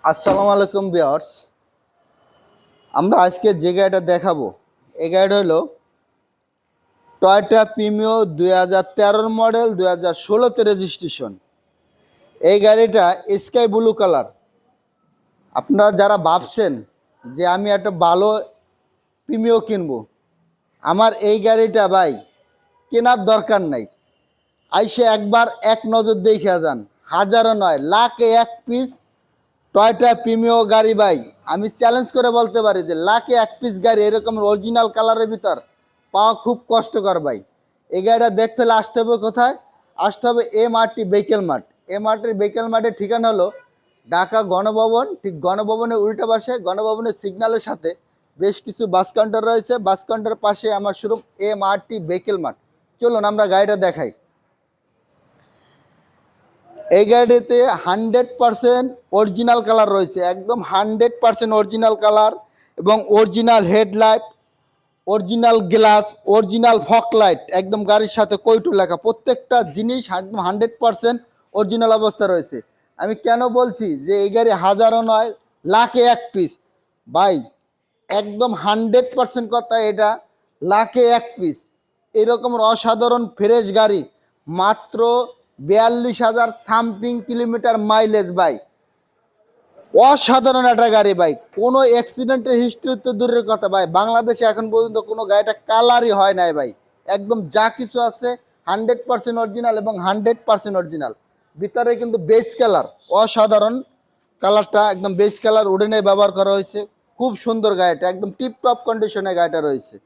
আসসালামু আলাইকুম ভিউয়ার্স। আমরা আজকে যে গাড়িটা দেখাবো এই গাড়িটা হলো টয়োটা প্রিমিও 2013 মডেল 2016তে রেজিস্ট্রেশন। এই গাড়িটা স্কাই ব্লু কালার। আপনারা যারা ভাবছেন যে আমি একটা ভালো প্রিমিও কিনবো, আমার এই গাড়িটা ভাই কেনার দরকার নাই। আইসে একবার এক নজর দেখে যান, হাজারো নয় লাখে এক পিস টয়োটা প্রিমিও গাড়ি ভাই। আমি চ্যালেঞ্জ করে বলতে পারি যে লাখে এক পিস গাড়ি এরকম অরিজিনাল কালারের ভিতর পাওয়া খুব কষ্টকর ভাই। এই গাড়িটা দেখতে হলে আসতে হবে কোথায়? আসতে হবে MRT vehicle mart. MRT vehicle মার্টের ঠিকানা হলো ঢাকা গণভবন, ঠিক গণভবনের উল্টা পাশে, গণভবনের সিগন্যালের সাথে বেশ কিছু বাস কাউন্টার রয়েছে। বাস কাউন্টারের পাশে আমার শোরুম MRT ভেহিকেল মার্ট। চলুন আমরা গাড়িটা দেখাই। এই গাড়িতে 100% অরিজিনাল কালার রয়েছে, একদম 100% অরিজিনাল কালার এবং original headlight, original glass, original ফক লাইট, একদম গাড়ির সাথে কৈটু লেখা, প্রত্যেকটা জিনিস একদম 100% অরিজিনাল অবস্থা রয়েছে। আমি কেন বলছি যে এই গাড়ি হাজারও নয় লাখে এক পিস ভাই, একদম 100% কথা, এটা লাখে এক পিস। এরকম অসাধারণ ফ্রেশ গাড়ি মাত্র 42,000 সামথিং কিলোমিটার মাইলেজ ভাই। অসাধারণ একটা গাড়ি ভাই, কোনো অ্যাক্সিডেন্টের হিস্ট্রি তো দূরের কথা ভাই, বাংলাদেশে এখন পর্যন্ত কোনো গাড়িটা কালারই হয় নাই ভাই। একদম যা কিছু আছে 100% অরিজিনাল এবং 100% অরিজিনাল। ভিতরে কিন্তু বেস কালার, অসাধারণ কালারটা, একদম বেস কালার উডেনে ব্যবহার করা হয়েছে। খুব সুন্দর গাড়িটা, একদম টিপটপ কন্ডিশনে গাড়িটা রয়েছে।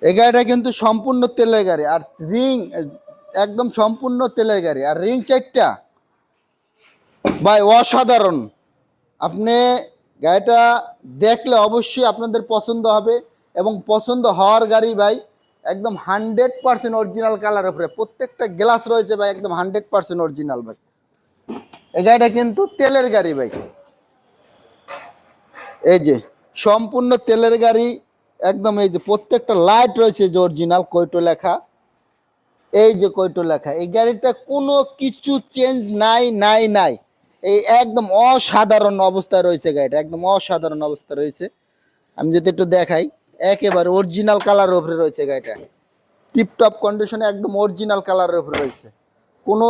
এই গাড়িটা কিন্তু সম্পূর্ণ তেলের গাড়ি, আর রিং একদম সম্পূর্ণ তেলের গাড়ি, আর রিং চারটা ভাই অসাধারণ। আপনি গাড়িটা দেখলে অবশ্যই আপনাদের পছন্দ হবে এবং পছন্দ হওয়ার গাড়ি ভাই। একদম 100% অরিজিনাল কালার উপরে প্রত্যেকটা গ্লাস রয়েছে ভাই, একদম 100% অরিজিনাল ভাই। এই গাড়িটা কিন্তু তেলের গাড়ি ভাই, এই যে সম্পূর্ণ তেলের গাড়ি একদম। এই যে প্রত্যেকটা লাইট রয়েছে যে অরিজিনাল কৈটো লেখা, এই যে কৈটো লেখা। এই গাড়িটা কোনো কিছু চেঞ্জ নাই নাই নাই, এই একদম অসাধারণ অবস্থায় রয়েছে গাড়িটা, একদম অসাধারণ অবস্থা রয়েছে। আমি যদি একটু দেখাই, একেবারে অরিজিনাল কালারের উপরে রয়েছে গাড়িটা, টিপটপ কন্ডিশনে একদম অরিজিনাল কালারের উপরে রয়েছে। কোনো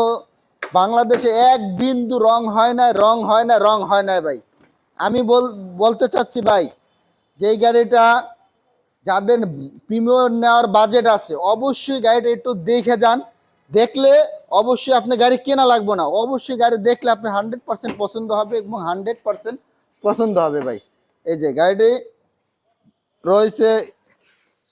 বাংলাদেশে এক বিন্দু রং হয় না, রং হয় না, রং হয় না ভাই। আমি বলতে চাচ্ছি ভাই, যে এই গাড়িটা যাদের প্রিমিয়ার নেওয়ার বাজেট আছে অবশ্যই গাড়িটা একটু দেখে যান। দেখলে অবশ্যই আপনি গাড়ি কেনা লাগবে না, অবশ্যই গাড়ি দেখলে আপনার 100% পছন্দ হবে এবং 100% পছন্দ হবে ভাই। এই যে গাড়িটি রয়েছে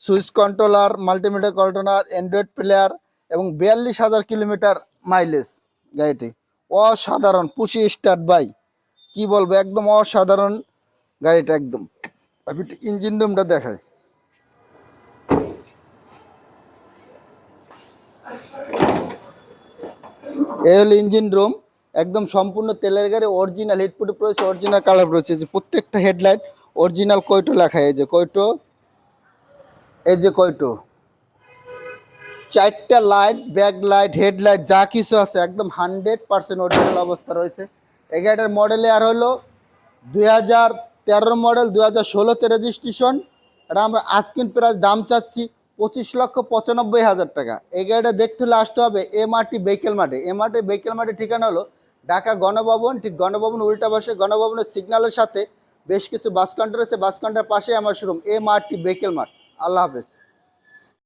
switch controller, multimedia controller, Android player এবং 42,000 কিলোমিটার মাইলেজ। গাড়িটি অসাধারণ, পুশি স্টার্ট ভাই, কি বলবো, একদম অসাধারণ গাড়িটা একদম। আমি ইঞ্জিন রুমটা দেখাই। এই হলো ইঞ্জিন রুম, একদম সম্পূর্ণ তেলের গাড়ি, অরিজিনাল হিটপ্রুফ রয়েছে, অরিজিনাল কালার রয়েছে। যে প্রত্যেকটা হেডলাইট অরিজিনাল কৈটো লেখা, এই যে কৈটো, এই যে কৈটো, চারটা লাইট, ব্যাক লাইট, হেডলাইট যা কিছু আছে একদম 100% অরিজিনাল অবস্থা রয়েছে। এই গাড়িটার মডেল আর হলো 2013 মডেল, 2016তে রেজিস্ট্রেশন। এটা আমরা আজকিন প্রাইস দাম চাচ্ছি 25,95,000 টাকা। এই গাড়িটা দেখতে হলে আসতে হবে MRT ভেহিকেল মার্টে। MRT ভেহিকেল মার্টের ঠিকানা হলো ঢাকা গণভবন, ঠিক গণভবন উল্টা পাশে, গণভবনের সিগন্যালের সাথে বেশ কিছু বাস কাউন্টার আছে। বাস কাউন্টার পাশে আমার শোরুম MRT ভেহিকেল মার্ট। আল্লাহ হাফেজ।